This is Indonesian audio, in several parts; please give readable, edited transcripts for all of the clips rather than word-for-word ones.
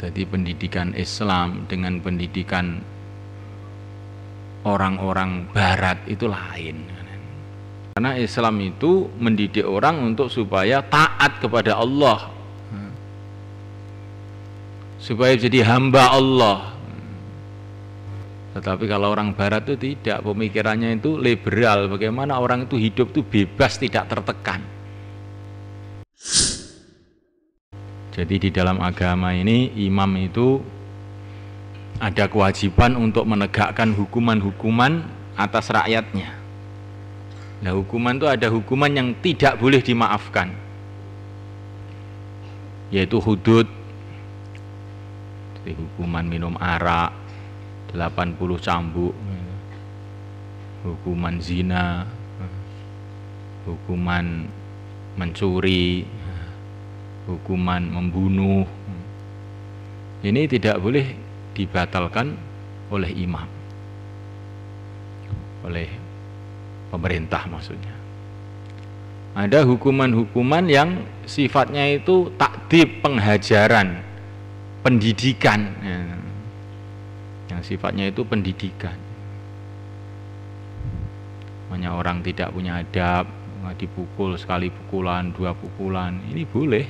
Jadi pendidikan Islam dengan pendidikan orang-orang Barat itu lain. Karena Islam itu mendidik orang untuk supaya taat kepada Allah, supaya jadi hamba Allah. Tetapi kalau orang Barat itu tidak, pemikirannya itu liberal, bagaimana orang itu hidup itu bebas, tidak tertekan. Jadi di dalam agama ini imam itu ada kewajiban untuk menegakkan hukuman-hukuman atas rakyatnya. Nah, hukuman itu ada hukuman yang tidak boleh dimaafkan, yaitu hudud. Jadi hukuman minum arak 80 cambuk, hukuman zina, hukuman mencuri, hukuman membunuh. Ini tidak boleh dibatalkan oleh imam, oleh pemerintah maksudnya. Ada hukuman-hukuman yang sifatnya itu takdib, penghajaran, pendidikan, yang sifatnya itu pendidikan. Banyak orang tidak punya adab, dipukul sekali pukulan, 2 pukulan, ini boleh.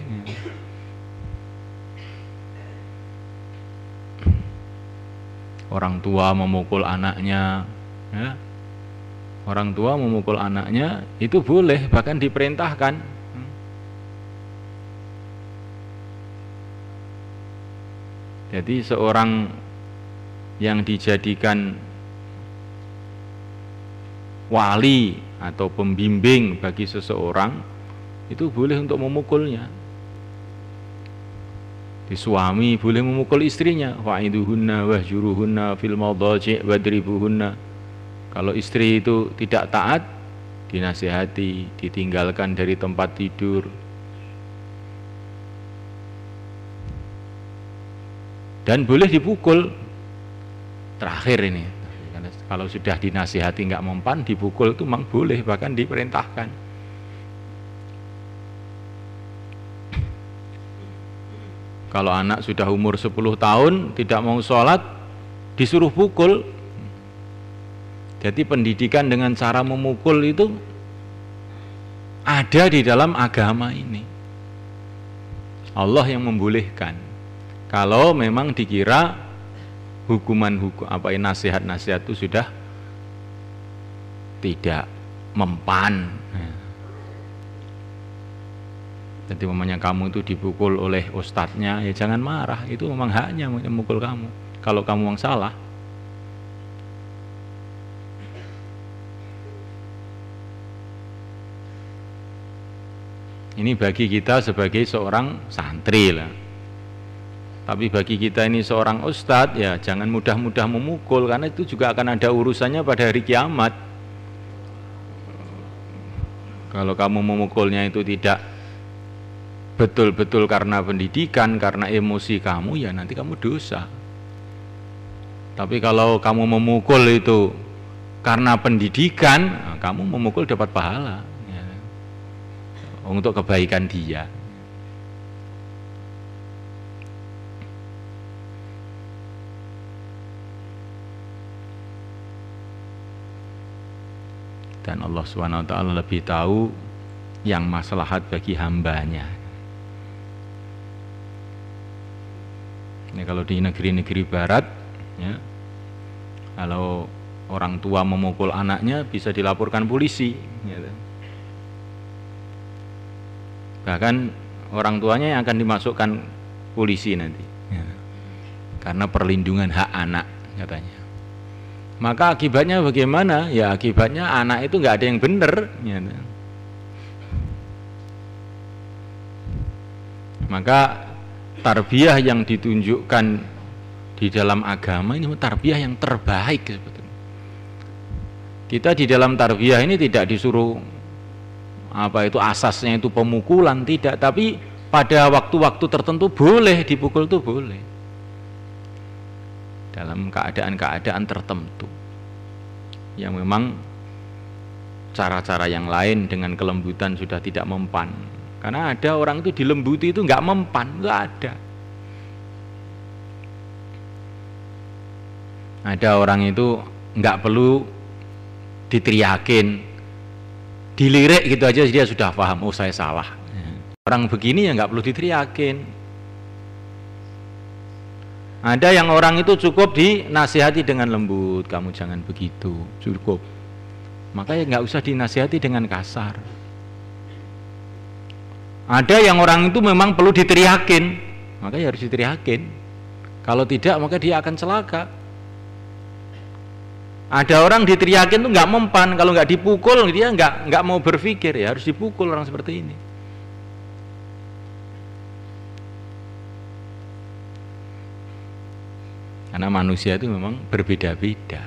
Orang tua memukul anaknya, ya. Orang tua memukul anaknya itu boleh, bahkan diperintahkan. Jadi seorang yang dijadikan wali atau pembimbing bagi seseorang itu boleh untuk memukulnya. Di suami boleh memukul istrinya, wa'iduhunna wahjuruhunna fil madhaji' wadribuhunna. Kalau istri itu tidak taat, dinasihati, ditinggalkan dari tempat tidur. Dan boleh dipukul. Terakhir ini, kalau sudah dinasihati nggak mempan, dipukul itu memang boleh, bahkan diperintahkan. Kalau anak sudah umur 10 tahun tidak mau sholat, disuruh pukul. Jadi pendidikan dengan cara memukul itu ada di dalam agama ini. Allah yang membolehkan. Kalau memang dikira nasihat-nasihat itu sudah tidak mempan. Jadi memangnya kamu itu dipukul oleh ustadznya, ya jangan marah, itu memang haknya memukul kamu. Kalau kamu yang salah. Ini bagi kita sebagai seorang santri lah. Tapi bagi kita ini seorang ustadz, ya jangan mudah-mudah memukul, karena itu juga akan ada urusannya pada hari kiamat. Kalau kamu memukulnya itu tidak betul-betul karena pendidikan, karena emosi kamu, ya nanti kamu dosa. Tapi kalau kamu memukul itu karena pendidikan, kamu memukul dapat pahala, ya, untuk kebaikan dia. Dan Allah SWT lebih tahu yang maslahat bagi hambanya. Ini kalau di negeri-negeri barat, ya, kalau orang tua memukul anaknya bisa dilaporkan polisi, gitu. Bahkan orang tuanya yang akan dimasukkan polisi nanti, ya, karena perlindungan hak anak katanya. Maka akibatnya bagaimana? Ya akibatnya anak itu nggak ada yang benar, ya. Maka tarbiyah yang ditunjukkan di dalam agama ini tarbiyah yang terbaik sebetulnya. Kita di dalam tarbiyah ini tidak disuruh asasnya itu pemukulan, tidak, tapi pada waktu-waktu tertentu boleh dipukul, itu boleh. Dalam keadaan-keadaan tertentu yang memang cara-cara yang lain dengan kelembutan sudah tidak mempan. Karena ada orang itu dilembuti itu nggak mempan, nggak ada. Ada orang itu nggak perlu diteriakin, dilirik gitu aja dia sudah paham, oh saya salah. Orang begini ya nggak perlu diteriakin. Ada yang orang itu cukup dinasihati dengan lembut, kamu jangan begitu, cukup. Makanya nggak usah dinasihati dengan kasar. Ada yang orang itu memang perlu diteriakin, makanya harus diteriakin. Kalau tidak maka dia akan celaka. Ada orang diteriakin tuh nggak mempan, kalau nggak dipukul dia nggak mau berpikir, ya harus dipukul orang seperti ini. Karena manusia itu memang berbeda-beda.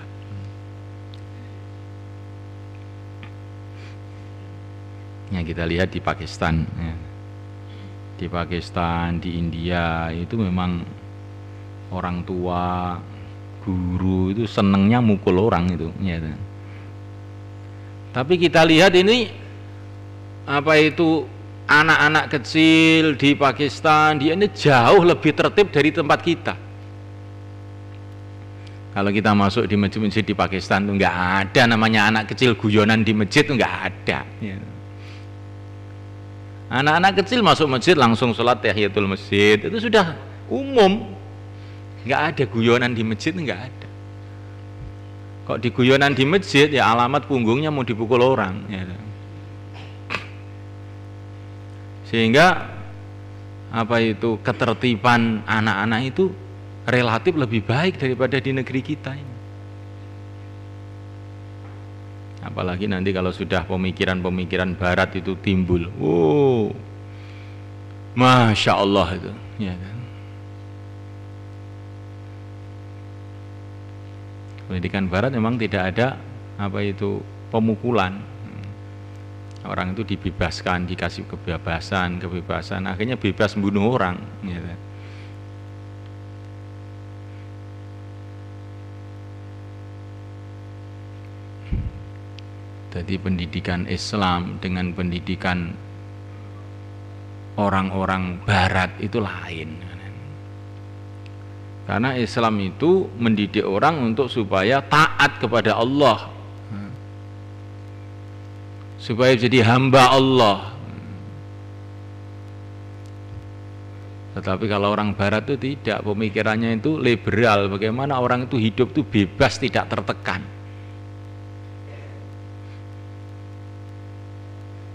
Ya, kita lihat di Pakistan, ya. Di Pakistan, di India itu memang orang tua, guru itu senengnya mukul orang itu. Ya. Tapi kita lihat ini apa itu anak-anak kecil di Pakistan, dia ini jauh lebih tertib dari tempat kita. Kalau kita masuk di masjid-masjid di Pakistan tuh nggak ada namanya anak kecil guyonan di masjid, tuh nggak ada. Ya. Anak-anak kecil masuk masjid langsung sholat tahiyatul masjid, itu sudah umum. Nggak ada guyonan di masjid, nggak ada. Kok di guyonan di masjid ya alamat punggungnya mau dipukul orang. Ya. Sehingga apa itu ketertiban anak-anak itu relatif lebih baik daripada di negeri kita ini. Apalagi nanti kalau sudah pemikiran-pemikiran barat itu timbul, wow, Masya Allah itu, ya kan? Pendidikan barat memang tidak ada apa itu pemukulan. Orang itu dibebaskan, dikasih kebebasan, akhirnya bebas membunuh orang, ya kan? Jadi pendidikan Islam dengan pendidikan orang-orang barat itu lain. Karena Islam itu mendidik orang untuk supaya taat kepada Allah, supaya jadi hamba Allah. Tetapi kalau orang barat itu tidak, pemikirannya itu liberal, bagaimana orang itu hidup itu bebas, tidak tertekan.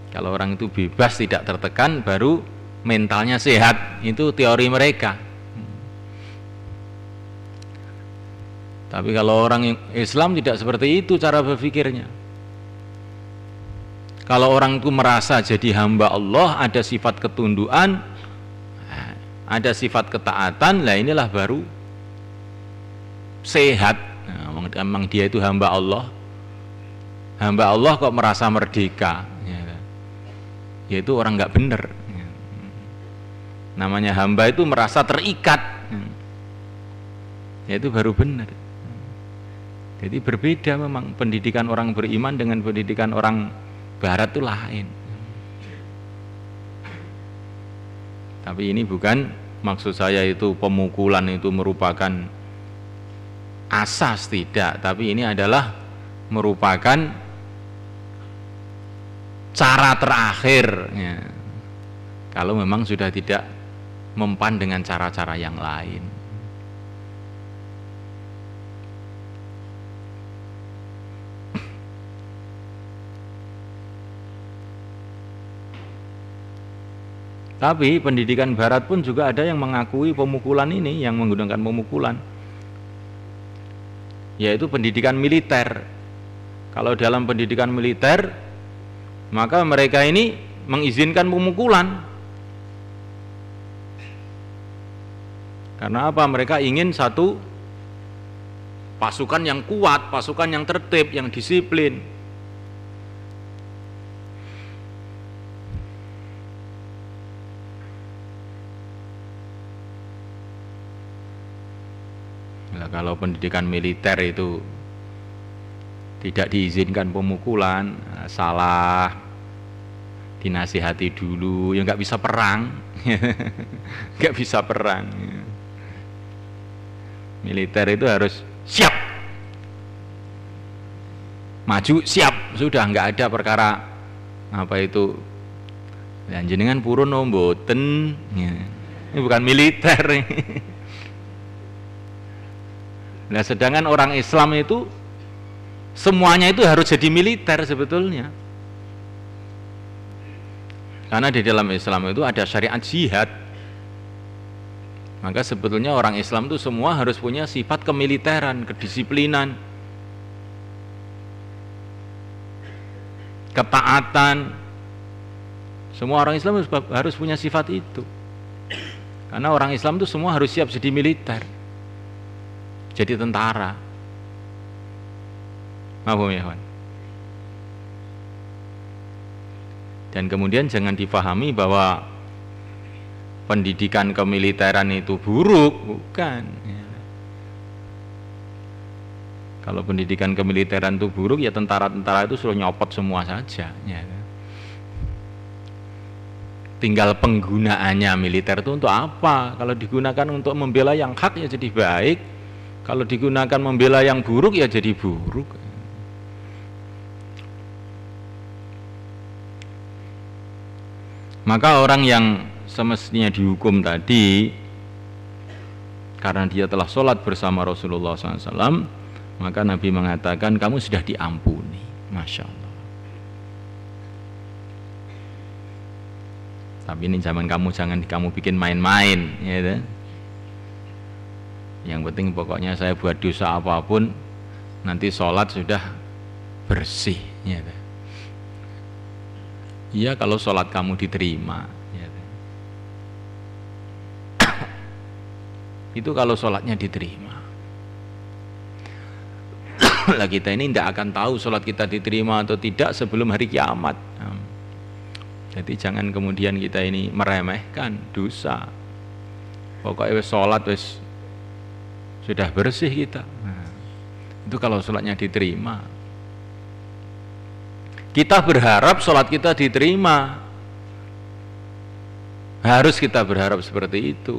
Kalau orang itu bebas tidak tertekan baru mentalnya sehat, itu teori mereka. Tapi kalau orang Islam tidak seperti itu cara berpikirnya. Kalau orang itu merasa jadi hamba Allah, ada sifat ketundukan, ada sifat ketaatan, lah inilah baru sehat. Nah, memang dia itu hamba Allah. Hamba Allah kok merasa merdeka, yaitu orang nggak benar. Namanya hamba itu merasa terikat, yaitu baru benar. Jadi berbeda memang pendidikan orang beriman dengan pendidikan orang barat itu lain. Tapi ini bukan maksud saya itu pemukulan itu merupakan asas, tidak, tapi ini adalah merupakan cara terakhir ya. Kalau memang sudah tidak mempan dengan cara-cara yang lain. Tapi pendidikan barat pun juga ada yang mengakui pemukulan ini, yang menggunakan pemukulan, yaitu pendidikan militer. Kalau dalam pendidikan militer, maka mereka ini mengizinkan pemukulan. Karena apa? Mereka ingin satu pasukan yang kuat, pasukan yang tertib, yang disiplin. Nah, kalau pendidikan militer itu tidak diizinkan pemukulan, salah, dinasihati dulu, ya nggak bisa perang, nggak bisa perang. Militer itu harus siap, maju siap, sudah nggak ada perkara apa itu jenengan purun mboten ya. Ini bukan militer. Nah, sedangkan orang Islam itu semuanya itu harus jadi militer sebetulnya. Karena di dalam Islam itu ada syariat jihad. Maka sebetulnya orang Islam itu semua harus punya sifat kemiliteran, kedisiplinan, ketaatan. Semua orang Islam harus punya sifat itu. Karena orang Islam itu semua harus siap jadi militer, jadi tentara. Mahfum ya kawan? Dan kemudian jangan dipahami bahwa pendidikan kemiliteran itu buruk, bukan. Kalau pendidikan kemiliteran itu buruk, ya tentara-tentara itu suruh nyopot semua saja. Ya. Tinggal penggunaannya militer itu untuk apa? Kalau digunakan untuk membela yang hak ya jadi baik. Kalau digunakan membela yang buruk ya jadi buruk. Maka orang yang semestinya dihukum tadi karena dia telah sholat bersama Rasulullah SAW, maka Nabi mengatakan kamu sudah diampuni. Masya Allah. Tapi ini zaman kamu jangan kamu bikin main-main, ya. Yang penting pokoknya saya buat dosa apapun nanti sholat sudah bersih, ya. Iya kalau sholat kamu diterima, ya. Itu kalau sholatnya diterima. Lah kita ini tidak akan tahu sholat kita diterima atau tidak sebelum hari kiamat. Jadi jangan kemudian kita ini meremehkan dosa. Pokoknya sholat wis sudah bersih kita. Nah, itu kalau sholatnya diterima. Kita berharap sholat kita diterima. Harus kita berharap seperti itu.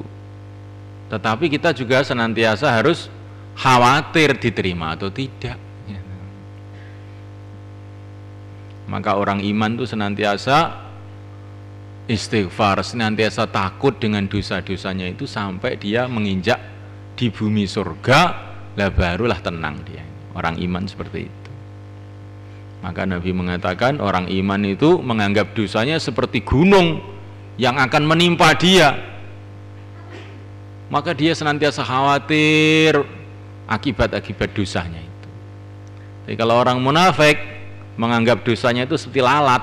Tetapi kita juga senantiasa harus khawatir diterima atau tidak. Maka orang iman itu senantiasa istighfar, senantiasa takut dengan dosa-dosanya itu sampai dia menginjak di bumi surga, lah barulah tenang dia. Orang iman seperti itu. Maka Nabi mengatakan orang iman itu menganggap dosanya seperti gunung yang akan menimpa dia. Maka dia senantiasa khawatir akibat-akibat dosanya itu. Jadi kalau orang munafik menganggap dosanya itu seperti lalat,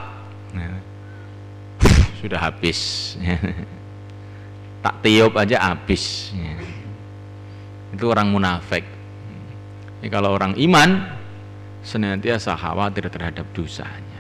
sudah habis. Tak tiup aja habis. Itu orang munafik. Jadi kalau orang iman senantiasa khawatir terhadap dosanya.